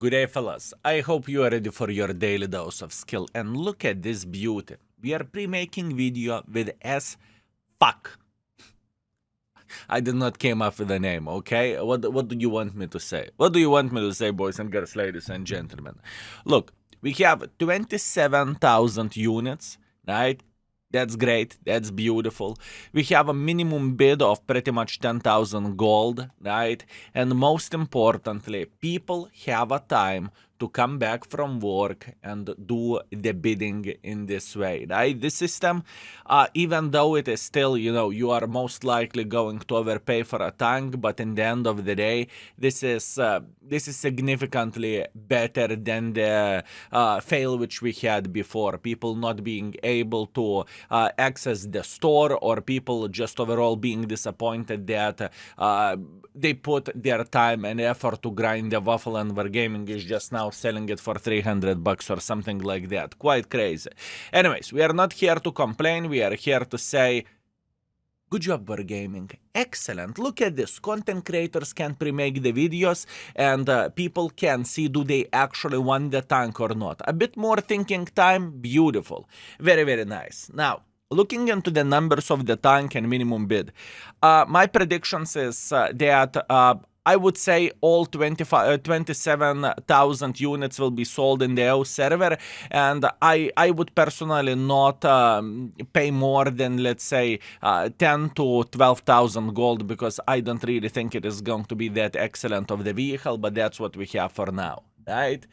Good day, fellas. I hope you are ready for your daily dose of skill. And look at this beauty. We are pre-making video with SFAC. I did not came up with a name, okay? What do you want me to say? What do you want me to say, boys and girls, ladies and gentlemen? Look, we have 27,000 units, right? That's great. That's beautiful. We have a minimum bid of pretty much 10,000 gold, right? And most importantly, people have a time to come back from work and do the bidding in this way, right? This system, even though it is still, you are most likely going to overpay for a tank, but in the end of the day, this is significantly better than the fail which we had before. People not being able to access the store, or people just overall being disappointed that they put their time and effort to grind the waffle, and Wargaming is just now selling it for $300 or something like that. Quite crazy. Anyways, we are not here to complain. We are here to say, good job, Wargaming. Excellent. Look at this. Content creators can pre-make the videos, and people can see do they actually want the tank or not. A bit more thinking time. Beautiful. Very, very nice. Now, looking into the numbers of the tank and minimum bid, my predictions is that I would say all 27,000 units will be sold in the AO server, and I would personally not pay more than, let's say, 10 to 12,000 gold, because I don't really think it is going to be that excellent of the vehicle, but that's what we have for now, right?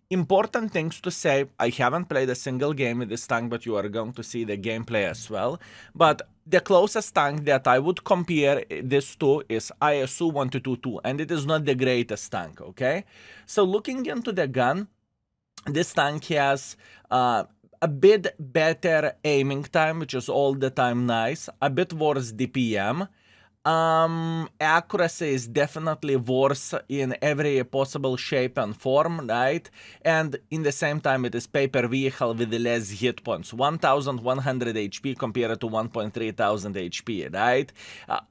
Important things to say, I haven't played a single game with this tank, but you are going to see the gameplay as well. But the closest tank that I would compare this to is ISU 1222, and it is not the greatest tank, okay? So looking into the gun, this tank has a bit better aiming time, which is all the time nice, a bit worse DPM. Accuracy is definitely worse in every possible shape and form, right? And in the same time, it is paper vehicle with less hit points, 1,100 HP compared to 1,300 HP, right?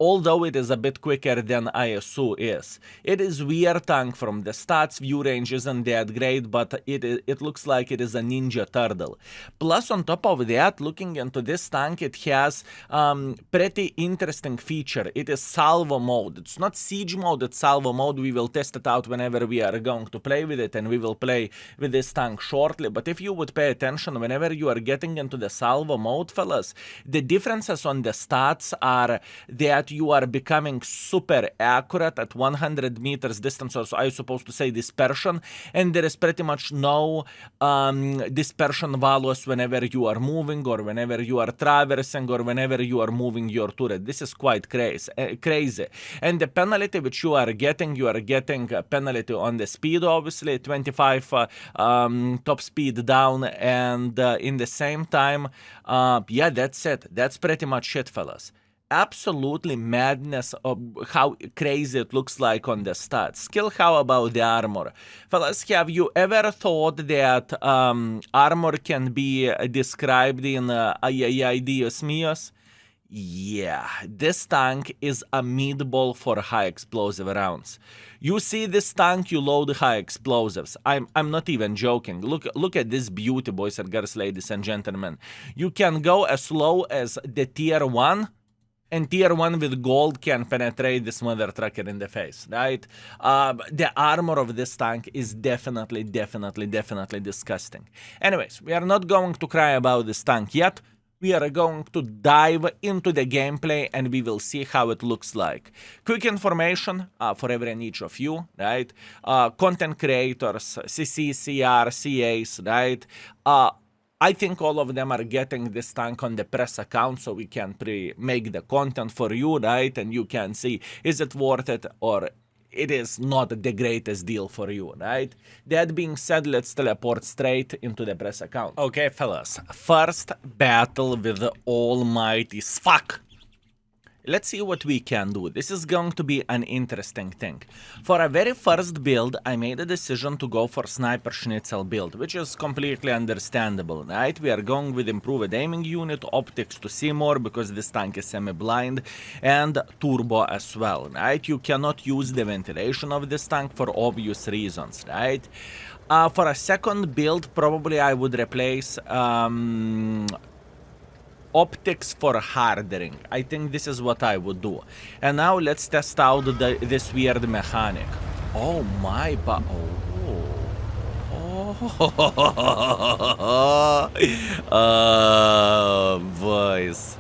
Although it is a bit quicker than ISU is. It is weird tank from the stats, view range isn't that great, but it looks like it is a ninja turtle. Plus, on top of that, looking into this tank, it has pretty interesting feature. It is Salvo mode. It's not Siege mode, it's Salvo mode. We will test it out whenever we are going to play with it, and we will play with this tank shortly. But if you would pay attention, whenever you are getting into the Salvo mode, fellas, the differences on the stats are that you are becoming super accurate at 100 meters distance, or so I supposed to say dispersion, and there is pretty much no dispersion values whenever you are moving, or whenever you are traversing, or whenever you are moving your turret. This is quite crazy. And the penalty which you are getting a penalty on the speed, obviously 25 top speed down, and in the same time, yeah, that's it. That's pretty much it, fellas. Absolutely madness of how crazy it looks like on the stats. Skill, how about the armor? Fellas, have you ever thought that armor can be described in ay, Dios míos? Yeah, this tank is a meatball for high explosive rounds. You see this tank, you load high explosives. I'm not even joking. Look at this beauty, boys and girls, ladies and gentlemen. You can go as low as the tier 1, and tier 1 with gold can penetrate this mother trucker in the face, right? The armor of this tank is definitely disgusting. Anyways, we are not going to cry about this tank yet. We are going to dive into the gameplay, and we will see how it looks like. Quick information for every and each of you, right? Content creators, CC, CR, CAs, right? I think all of them are getting this tank on the press account, so we can make the content for you, right? And you can see, is it worth it, or it is not the greatest deal for you, right? That being said, let's teleport straight into the press account. Okay, fellas, first battle with the almighty SFAC. let's see what we can do. This is going to be an interesting thing. For a very first build, I made a decision to go for Sniper Schnitzel build, which is completely understandable, right? We are going with improved aiming unit, optics to see more because this tank is semi-blind, and turbo as well, right? You cannot use the ventilation of this tank for obvious reasons, right? For a second build, probably I would replace optics for hardering. I think this is what I would do. And now let's test out this weird mechanic. Oh my boys.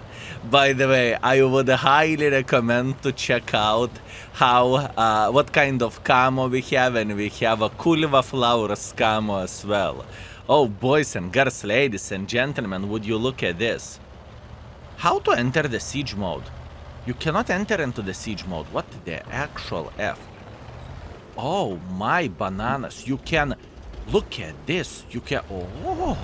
By the way, I would highly recommend to check out how what kind of camo we have, and we have a Kulva Flowers camo as well. Oh, boys and girls, ladies and gentlemen, would you look at this? How to enter the siege mode? You cannot enter into the siege mode. What the actual F? Oh my bananas. You can... Look at this. You can... Oh...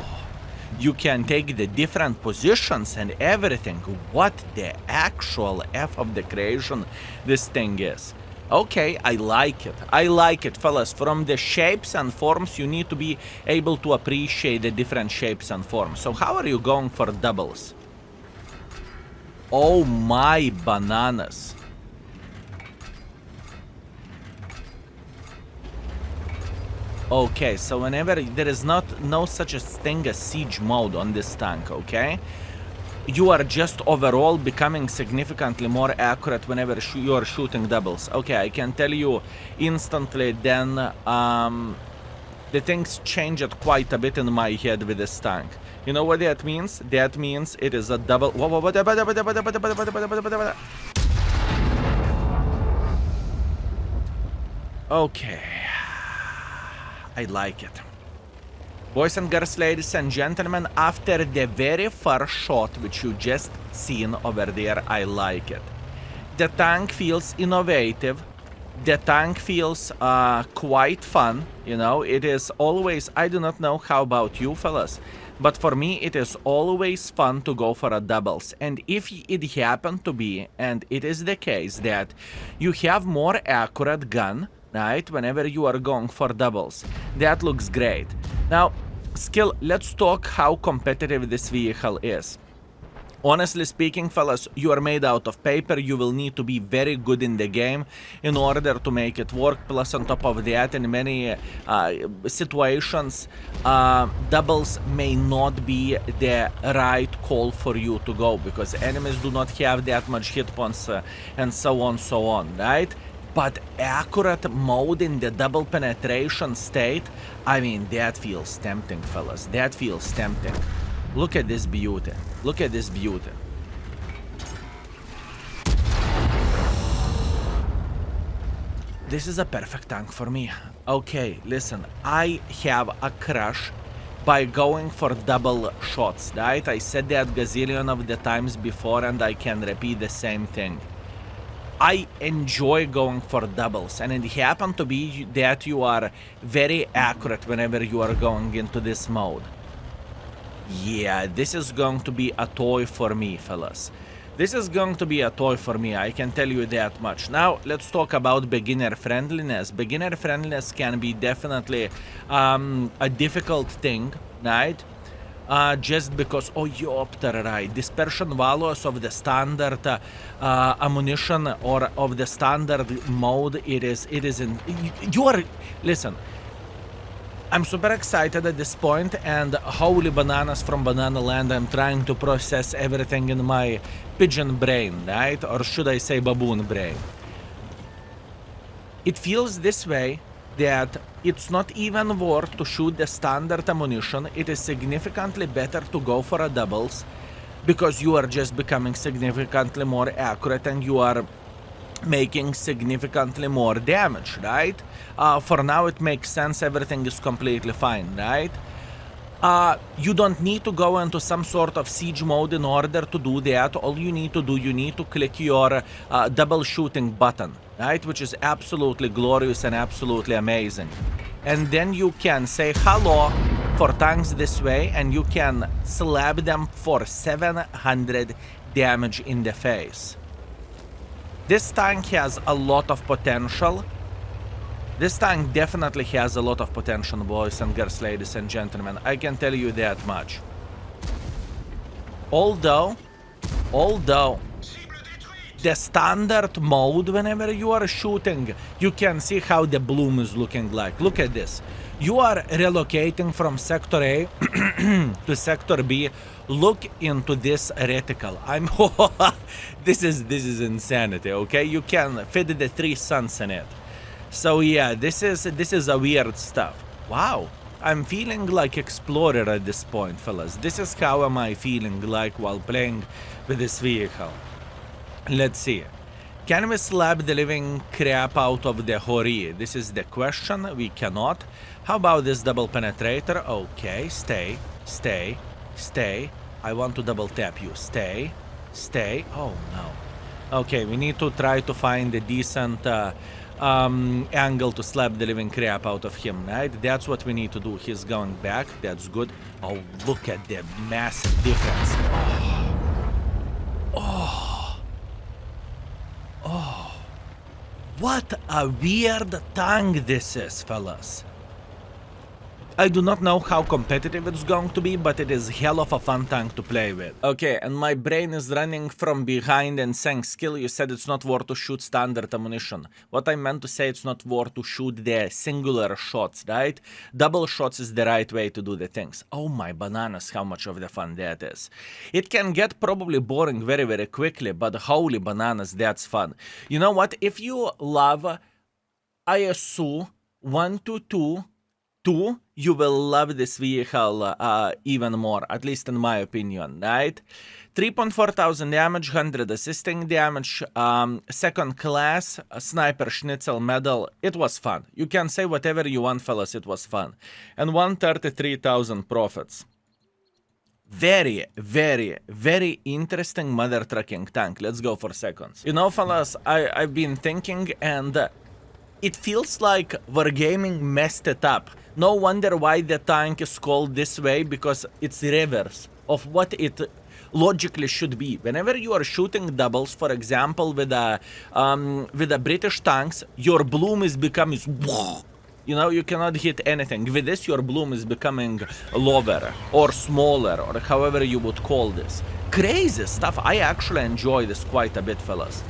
You can take the different positions and everything. What the actual F of the creation this thing is. Okay, I like it. I like it, fellas. From the shapes and forms, you need to be able to appreciate the different shapes and forms. So how are you going for doubles? Oh my bananas. Okay, so whenever there is no such a thing as siege mode on this tank, okay? You are just overall becoming significantly more accurate whenever you are shooting doubles. Okay, I can tell you instantly then the things changed quite a bit in my head with this tank. You know what that means? That means it is a double... Okay. I like it. Boys and girls, ladies and gentlemen, after the very first shot which you just seen over there, I like it. The tank feels innovative. The tank feels quite fun, you know. It is always, I do not know how about you fellas, but for me it is always fun to go for a doubles. And if it happened to be, and it is the case, that you have more accurate gun, right, whenever you are going for doubles, that looks great. Now, skill, let's talk how competitive this vehicle is. Honestly speaking, fellas, you are made out of paper. You will need to be very good in the game in order to make it work. Plus, on top of that, in many situations, doubles may not be the right call for you to go, because enemies do not have that much hit points and so on, right? But accurate mode in the double penetration state, I mean, that feels tempting, fellas. That feels tempting. Look at this beauty. Look at this beauty. This is a perfect tank for me. Okay, listen, I have a crush by going for double shots, right? I said that gazillion of the times before, and I can repeat the same thing. I enjoy going for doubles, and it happened to be that you are very accurate whenever you are going into this mode. Yeah, this is going to be a toy for me, fellas. This is going to be a toy for me, I can tell you that much. Now, let's talk about beginner friendliness. Beginner friendliness can be definitely a difficult thing, right? Just because, oh, Yopter, right, dispersion values of the standard ammunition or of the standard mode, it is in, you are, listen, I'm super excited at this point, and holy bananas from Banana Land, I'm trying to process everything in my pigeon brain, right, or should I say baboon brain. It feels this way, that it's not even worth to shoot the standard ammunition. It is significantly better to go for a doubles, because you are just becoming significantly more accurate and you are making significantly more damage, right? For now it makes sense, everything is completely fine, right? You don't need to go into some sort of siege mode in order to do that. All you need to do, you need to click your double shooting button, right? Which is absolutely glorious and absolutely amazing. And then you can say hello for tanks this way, and you can slap them for 700 damage in the face. This tank has a lot of potential. This tank definitely has a lot of potential, boys and girls, ladies and gentlemen. I can tell you that much. Although the standard mode, whenever you are shooting, you can see how the bloom is looking like. Look at this. You are relocating from Sector A to Sector B. Look into this reticle. This is insanity, okay? You can fit the 3 suns in it. So yeah, this is a weird stuff. Wow. I'm feeling like Explorer at this point, fellas. This is how am I feeling like while playing with this vehicle. Let's see. Can we slap the living crap out of the Hori? This is the question. We cannot. How about this double penetrator? Okay, stay. I want to double tap you. Stay. Oh no. Okay, we need to try to find a decent angle to slap the living crap out of him, right? That's what we need to do. He's going back. That's good. Oh, look at the massive difference. Oh. What a weird tank this is, fellas. I do not know how competitive it's going to be, but it is hell of a fun tank to play with. Okay, and my brain is running from behind and saying, Skill, you said it's not worth to shoot standard ammunition. What I meant to say, it's not worth to shoot the singular shots, right? Double shots is the right way to do the things. Oh my bananas, how much of the fun that is. It can get probably boring very, very quickly, but holy bananas, that's fun. You know what? If you love ISU 122, you will love this vehicle even more, at least in my opinion, right? 3.4 thousand damage, 100 assisting damage, second class, sniper schnitzel medal. It was fun. You can say whatever you want, fellas, it was fun. And 133,000 profits. Very, very, very interesting mother trucking tank. Let's go for seconds. You know, fellas, I've been thinking and it feels like Wargaming messed it up. No wonder why the tank is called this way, because it's reverse of what it logically should be. Whenever you are shooting doubles, for example, with the British tanks, your bloom is becoming, you know, you cannot hit anything. With this, your bloom is becoming lower or smaller, or however you would call this. Crazy stuff. I actually enjoy this quite a bit, fellas.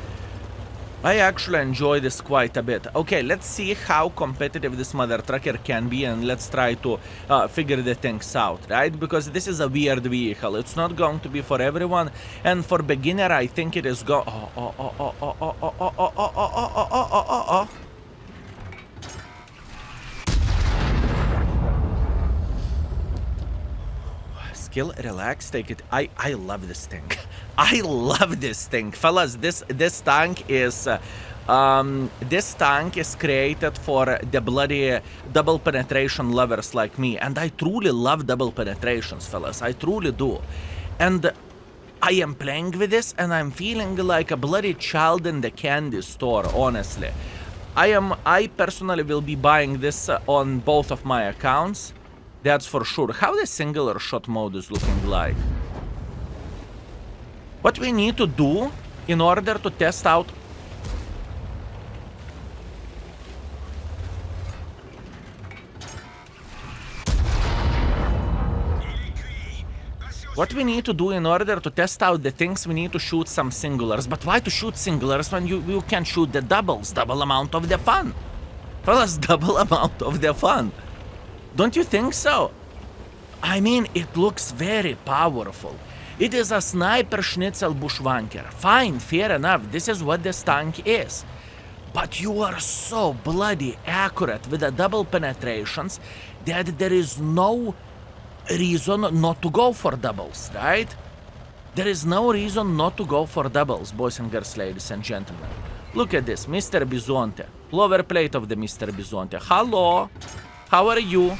I actually enjoy this quite a bit. Okay, let's see how competitive this mother trucker can be, and let's try to figure the things out, right? Because this is a weird vehicle. It's not going to be for everyone, and for beginner, I think it is Skill, relax, take it. I love this thing. I love this thing, fellas. This tank is created for the bloody double penetration lovers like me, and I truly love double penetrations, fellas. I truly do, and I am playing with this, and I'm feeling like a bloody child in the candy store. Honestly, I personally will be buying this on both of my accounts. That's for sure. How the singular shot mode is looking like. What we need to do in order to test out... What we need to do in order to test out the things, we need to shoot some singulars. But why to shoot singulars when you can shoot the doubles? Double amount of the fun. Fellas, double amount of the fun. Don't you think so? I mean, it looks very powerful. It is a sniper schnitzel bushwanker. Fine, fair enough, this is what this tank is. But you are so bloody accurate with the double penetrations that there is no reason not to go for doubles, right? There is no reason not to go for doubles, boys and girls, ladies and gentlemen. Look at this, Mr. Bisonte. Lower plate of the Mr. Bisonte. Hello, how are you?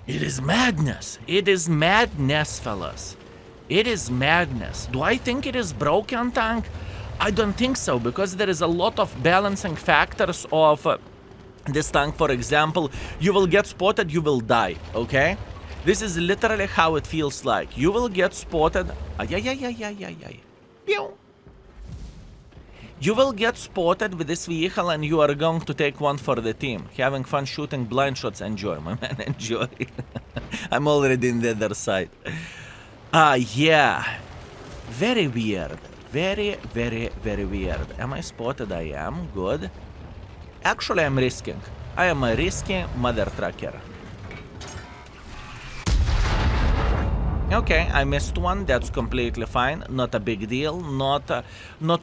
It is madness. It is madness, fellas. It is madness. Do I think it is broken tank? I don't think so, because there is a lot of balancing factors of this tank. For example, you will get spotted, you will die, okay? This is literally how it feels like. You will get spotted. Pew. You will get spotted with this vehicle and you are going to take one for the team. Having fun shooting blind shots. Enjoy, my man. Enjoy. I'm already in the other side. Yeah. Very weird. Very, very, very weird. Am I spotted? I am. Good. Actually, I'm risking. I am a risky mother trucker. Okay, I missed one. That's completely fine. Not a big deal. Not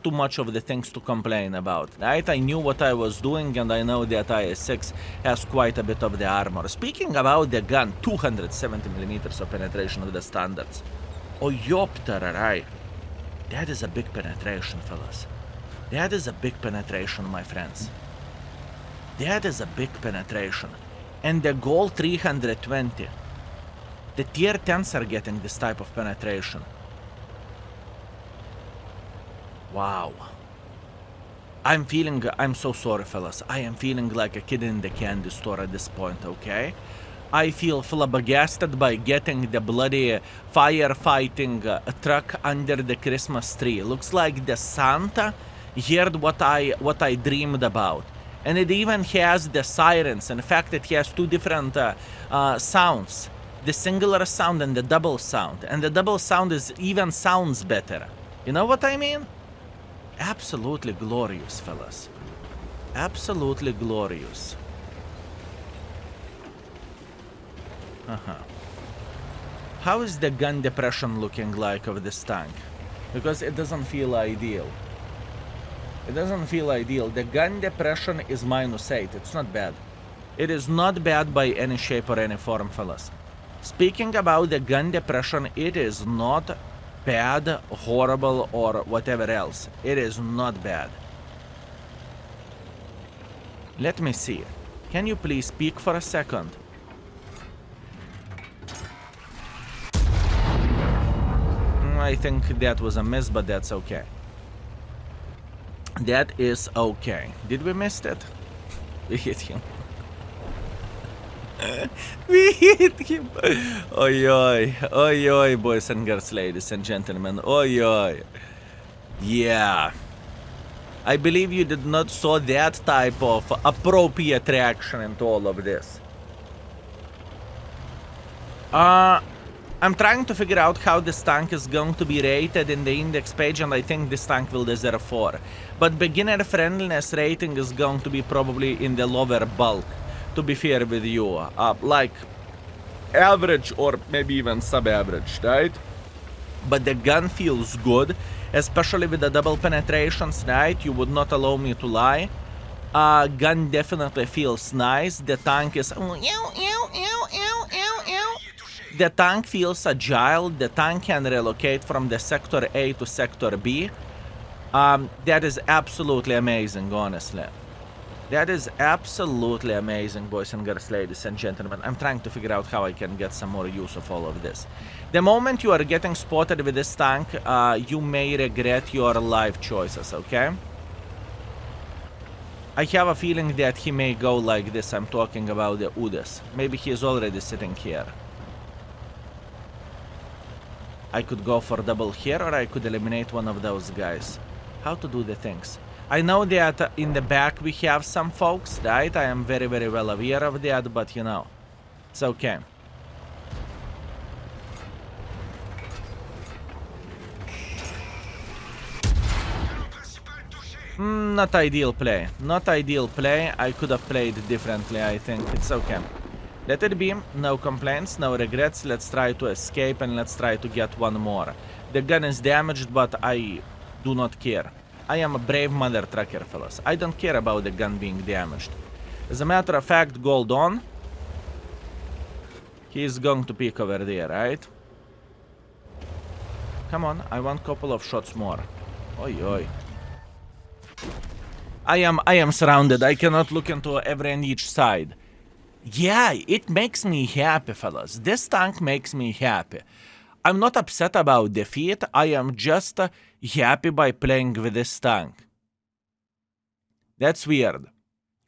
too much of the things to complain about. Right? I knew what I was doing, and I know that IS-6 has quite a bit of the armor. Speaking about the gun, 270 millimeters of penetration with the standards. Oh, yopter, that is a big penetration, fellas. That is a big penetration, my friends. That is a big penetration. And the goal 320. The tier 10s are getting this type of penetration. Wow. I'm so sorry, fellas. I am feeling like a kid in the candy store at this point, okay? I feel flabbergasted by getting the bloody firefighting truck under the Christmas tree. Looks like the Santa heard what I dreamed about. And it even has the sirens. In fact, it has two different sounds. The singular sound and the double sound. And the double sound even sounds better. You know what I mean? Absolutely glorious, fellas. Absolutely glorious. How is the gun depression looking like of this tank? Because it doesn't feel ideal. It doesn't feel ideal. The gun depression is -8. It's not bad. It is not bad by any shape or any form, fellas. Speaking about the gun depression, it is not bad, horrible, or whatever else. It is not bad. Let me see. Can you please speak for a second? I think that was a miss, but that's okay. That is okay. Did we miss it? We hit him. We hit him. Oi, oi. Oi, oi, boys and girls, ladies and gentlemen. Oi, oi. Yeah. I believe you did not saw that type of appropriate reaction into all of this. I'm trying to figure out how this tank is going to be rated in the index page, and I think this tank will deserve 4. But beginner friendliness rating is going to be probably in the lower bulk, to be fair with you. Like average or maybe even sub-average, right? But the gun feels good, especially with the double penetrations, right? You would not allow me to lie. Gun definitely feels nice. The tank is... The tank feels agile. The tank can relocate from the sector A to sector B. That is absolutely amazing, honestly. That is absolutely amazing, boys and girls, ladies and gentlemen. I'm trying to figure out how I can get some more use of all of this. The moment you are getting spotted with this tank, you may regret your life choices, okay? I have a feeling that he may go like this. I'm talking about the Udas. Maybe he is already sitting here. I could go for double here, or I could eliminate one of those guys. How to do the things. I know that in the back we have some folks, right? I am very, very well aware of that, but you know, it's okay. Not ideal play. Not ideal play. I could have played differently, I think. It's okay. Let it be. No complaints, no regrets. Let's try to escape and let's try to get one more. The gun is damaged, but I do not care. I am a brave mother trucker, fellas. I don't care about the gun being damaged. As a matter of fact, gold on. He is going to peek over there, right? Come on, I want a couple of shots more. Oi, oi. I am surrounded. I cannot look into every and each side. Yeah, it makes me happy, fellas. This tank makes me happy. I'm not upset about defeat. I am just happy by playing with this tank. That's weird.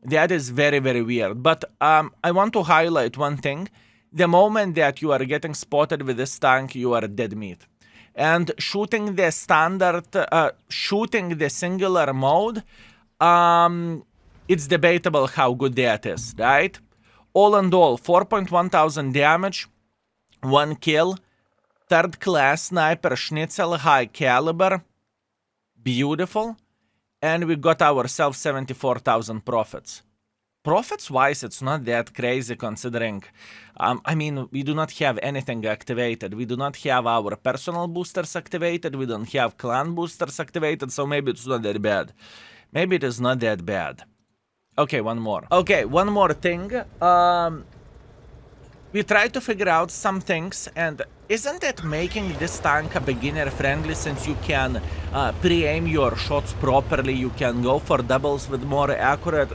That is very, very weird. But I want to highlight one thing. The moment that you are getting spotted with this tank, you are dead meat. And shooting the singular mode, it's debatable how good that is, right? All in all, 4,100 damage, 1 kill, third class sniper, Schnitzel, high caliber, beautiful, and we got ourselves 74,000 profits. Profits-wise, it's not that crazy considering, I mean, we do not have anything activated. We do not have our personal boosters activated. We don't have clan boosters activated, so maybe it's not that bad. Maybe it is not that bad. Okay, one more. Okay, one more thing. We try to figure out some things, and isn't it making this tank a beginner-friendly since you can pre-aim your shots properly, you can go for doubles with more accurate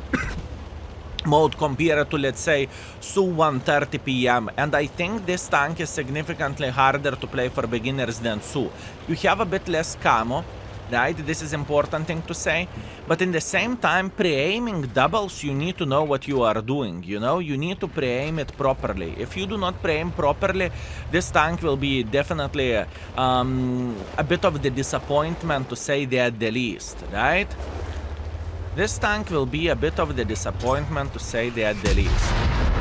mode compared to, let's say, Su 130 PM, and I think this tank is significantly harder to play for beginners than Su. You have a bit less camo, right? This is important thing to say, but in the same time, pre-aiming doubles, you need to know what you are doing, you know? You need to pre-aim it properly. If you do not pre-aim properly, this tank will be definitely a bit of the disappointment, to say that the least, right? This tank will be a bit of the disappointment, to say that the least.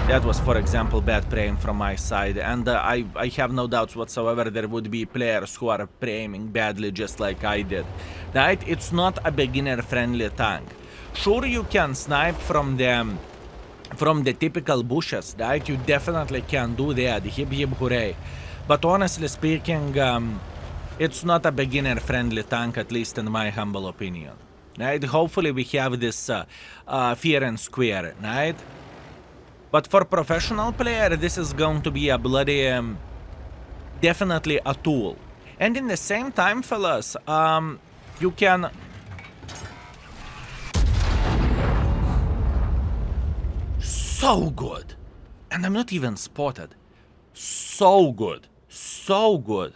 That was, for example, bad pre-aim from my side, and I have no doubts whatsoever there would be players who are pre-aiming badly just like I did. Right? It's not a beginner-friendly tank. Sure, you can snipe from the typical bushes, right? You definitely can do that, hip hip hooray. But honestly speaking, it's not a beginner-friendly tank, at least in my humble opinion. Right? Hopefully we have this fair and square, right? But for professional player, this is going to be a bloody, definitely a tool. And in the same time, fellas, you can... So good! And I'm not even spotted. So good. So good.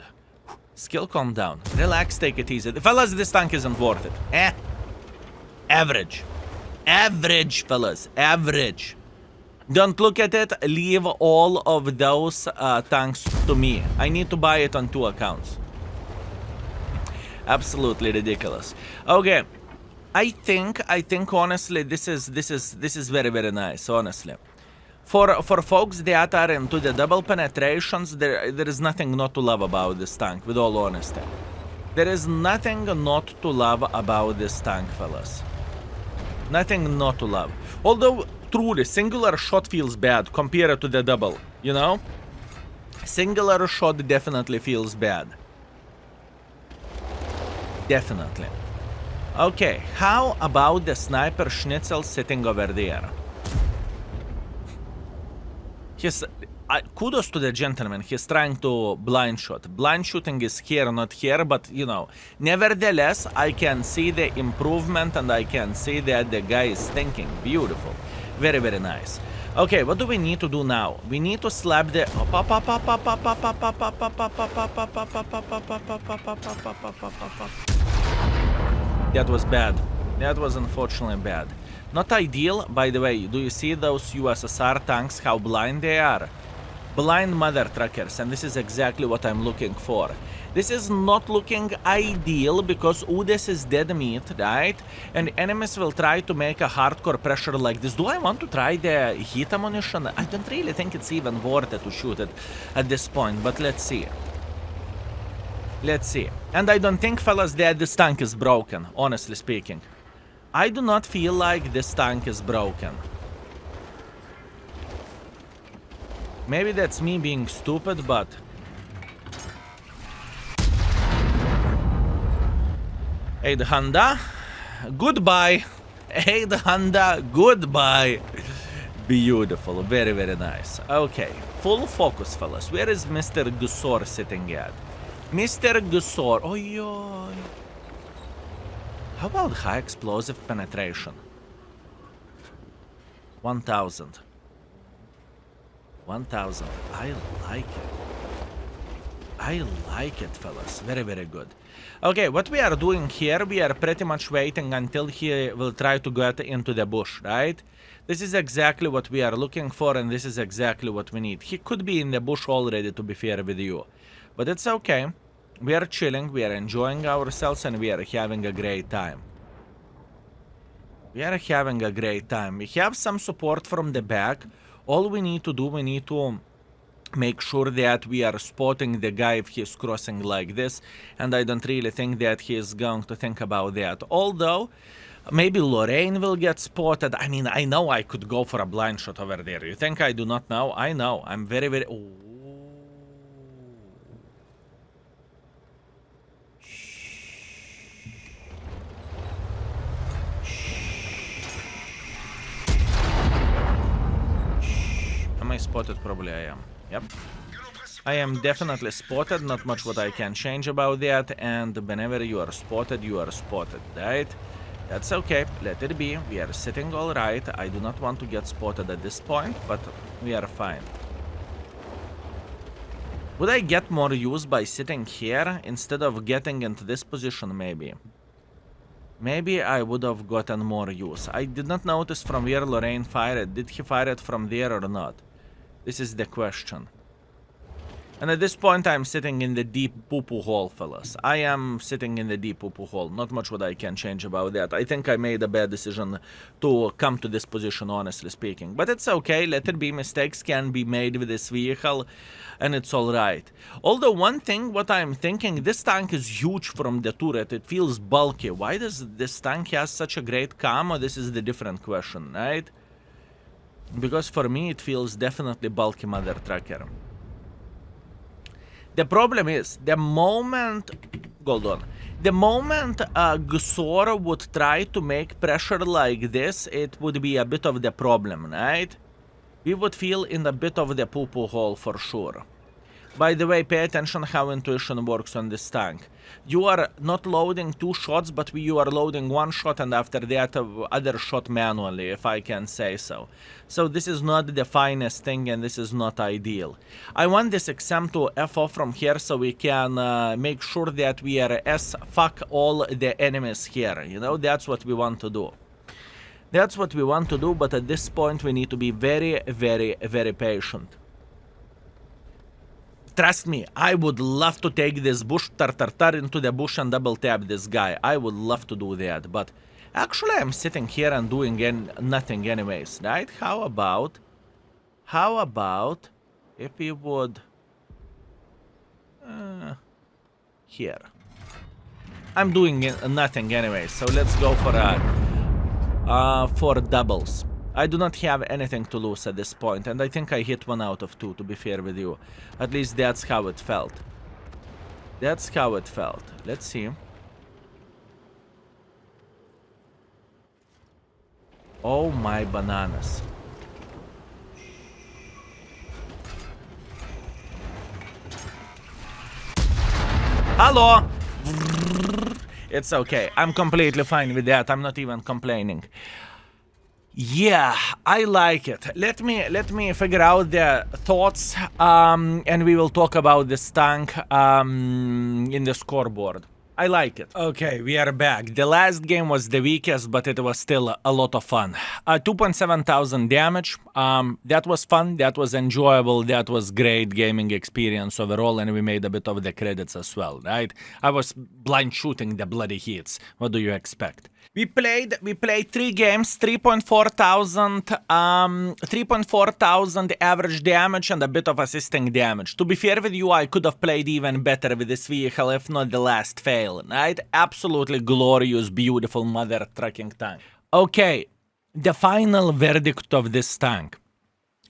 Skill, calm down. Relax, take it easy. Fellas, this tank isn't worth it. Average. Average, fellas. Average. Don't look at it. Leave all of those tanks to me. I need to buy it on 2 accounts. Absolutely ridiculous. Okay. I think honestly this is very, very nice, honestly. For folks that are into the double penetrations, there is nothing not to love about this tank, with all honesty. There is nothing not to love about this tank, fellas. Nothing not to love. Although, truly, singular shot feels bad compared to the double, you know? Singular shot definitely feels bad. Definitely. Okay, how about the sniper Schnitzel sitting over there? Kudos to the gentleman, he's trying to blind shot. Blind shooting is here, not here, but, you know, nevertheless, I can see the improvement and I can see that the guy is thinking. Beautiful. Very, very nice. Okay, what do we need to do now? We need to slap the... That was bad. That was unfortunately bad. Not ideal, by the way. Do you see those USSR tanks, how blind they are? Blind mother truckers, and this is exactly what I'm looking for. This is not looking ideal because UDES is dead meat, right? And enemies will try to make a hardcore pressure like this. Do I want to try the heat ammunition? I don't really think it's even worth it to shoot it at this point, but let's see. Let's see. And I don't think, fellas, that this tank is broken, honestly speaking. I do not feel like this tank is broken. Maybe that's me being stupid, but... Hey, the Honda, goodbye. Hey, the Honda, goodbye. Beautiful, very, very nice. Okay, full focus, fellas. Where is Mr. Gusor sitting at? Mr. Gusor, oi. How about high explosive penetration? 1000. 1000. I I like it, fellas. Very, very good. Okay, what we are doing here, we are pretty much waiting until he will try to get into the bush, right? This is exactly what we are looking for, and this is exactly what we need. He could be in the bush already, to be fair with you. But it's okay. We are chilling, we are enjoying ourselves, and we are having a great time. We are having a great time. We have some support from the back. All we need to do, we need to make sure that we are spotting the guy if he's crossing like this, and I don't really think that he is going to think about that. Although, maybe Lorraine will get spotted. I mean, I know I could go for a blind shot over there. You think I do not know? I know. I'm very, very... Ooh. Am I spotted? Probably I am. Yep. I am definitely spotted, not much what I can change about that, and whenever you are spotted, right? That's okay, let it be, we are sitting alright. I do not want to get spotted at this point, but we are fine. Would I get more use by sitting here instead of getting into this position, maybe? Maybe I would have gotten more use. I did not notice from where Lorraine fired. Did he fire it from there or not? This is the question. And at this point, I'm sitting in the deep poo-poo hole, fellas. I am sitting in the deep poo-poo hole. Not much what I can change about that. I think I made a bad decision to come to this position, honestly speaking. But it's okay. Let it be. Mistakes can be made with this vehicle, and it's all right. Although one thing, what I'm thinking, this tank is huge from the turret. It feels bulky. Why does this tank have such a great camo? This is the different question, right? Because for me, it feels definitely bulky, mother trucker. The problem is, the moment Gusor would try to make pressure like this, it would be a bit of the problem, right? We would feel in a bit of the poo-poo hole for sure. By the way, pay attention how intuition works on this tank. You are not loading 2 shots, but you are loading 1 shot and after that other shot manually, if I can say so. So this is not the finest thing and this is not ideal. I want this XM to F off from here so we can make sure that we are SFAC all the enemies here. You know, that's what we want to do. That's what we want to do, but at this point we need to be very, very, very patient. Trust me, I would love to take this bush tar into the bush and double tap this guy. I would love to do that, but actually I'm sitting here and doing nothing anyways, right? How about if we would here. I'm doing nothing anyways, so let's go for doubles. I do not have anything to lose at this point, and I think I hit 1 out of 2, to be fair with you. At least that's how it felt. That's how it felt. Let's see. Oh my bananas. Hello! It's okay. I'm completely fine with that. I'm not even complaining. Yeah, I like it. Let me figure out the thoughts, and we will talk about this tank in the scoreboard. I like it. Okay, we are back. The last game was the weakest, but it was still a lot of fun. 2,700 damage. That was fun. That was enjoyable. That was great gaming experience overall, and we made a bit of the credits as well, right? I was blind shooting the bloody hits. What do you expect? We played 3 games, 3.4 thousand average damage and a bit of assisting damage. To be fair with you, I could have played even better with this vehicle if not the last fail, right? Absolutely glorious, beautiful mother trucking tank. Okay, the final verdict of this tank.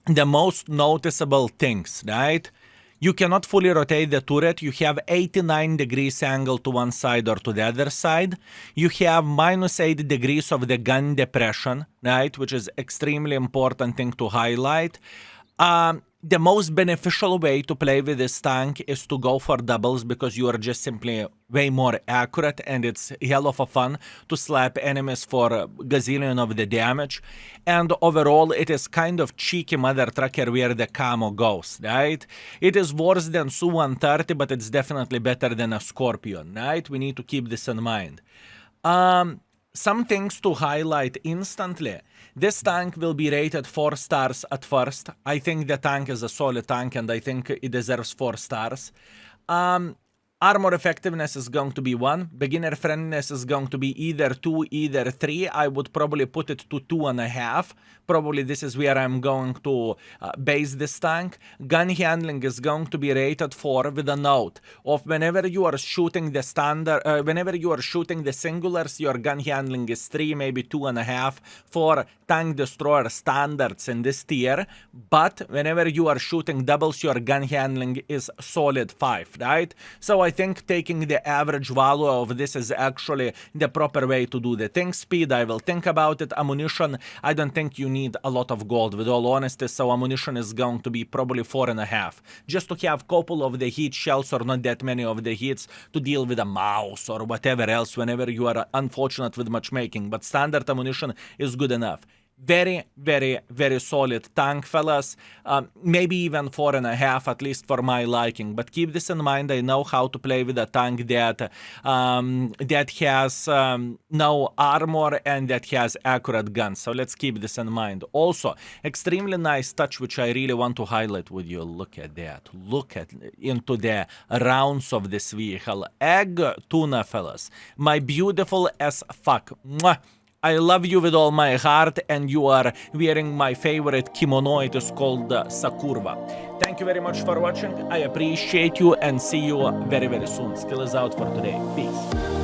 The most noticeable things, right? You cannot fully rotate the turret. You have 89 degrees angle to one side or to the other side. You have -8 degrees of the gun depression, right? Which is extremely important thing to highlight. The most beneficial way to play with this tank is to go for doubles because you are just simply way more accurate and it's hell of a fun to slap enemies for a gazillion of the damage. And overall, it is kind of cheeky mother trucker where the camo goes, right? It is worse than Su-130, but it's definitely better than a Scorpion, right? We need to keep this in mind. Some things to highlight instantly. This tank will be rated 4 stars at first. I think the tank is a solid tank and I think it deserves 4 stars. Armor effectiveness is going to be 1. Beginner friendliness is going to be either 2, either 3. I would probably put it to 2.5. Probably this is where I'm going to base this tank. Gun handling is going to be rated 4 with a note of whenever you are shooting the standard, whenever you are shooting the singulars, your gun handling is 3, maybe 2.5 for tank destroyer standards in this tier. But whenever you are shooting doubles, your gun handling is solid 5, right? So I think taking the average value of this is actually the proper way to do the thing. Speed, I will think about it. Ammunition, I don't think you need a lot of gold, with all honesty, so ammunition is going to be probably 4.5. Just to have a couple of the heat shells or not that many of the heats to deal with a mouse or whatever else whenever you are unfortunate with matchmaking. But standard ammunition is good enough. Very, very, very solid tank, fellas. Maybe even 4.5, at least for my liking. But keep this in mind. I know how to play with a tank that has no armor and that has accurate guns. So let's keep this in mind. Also, extremely nice touch, which I really want to highlight with you. Look at that. Look at into the rounds of this vehicle. Egg tuna, fellas. My beautiful SFAC. Mwah. I love you with all my heart, and you are wearing my favorite kimono. It is called Sakurva. Thank you very much for watching. I appreciate you and see you very, very soon. Skill is out for today. Peace.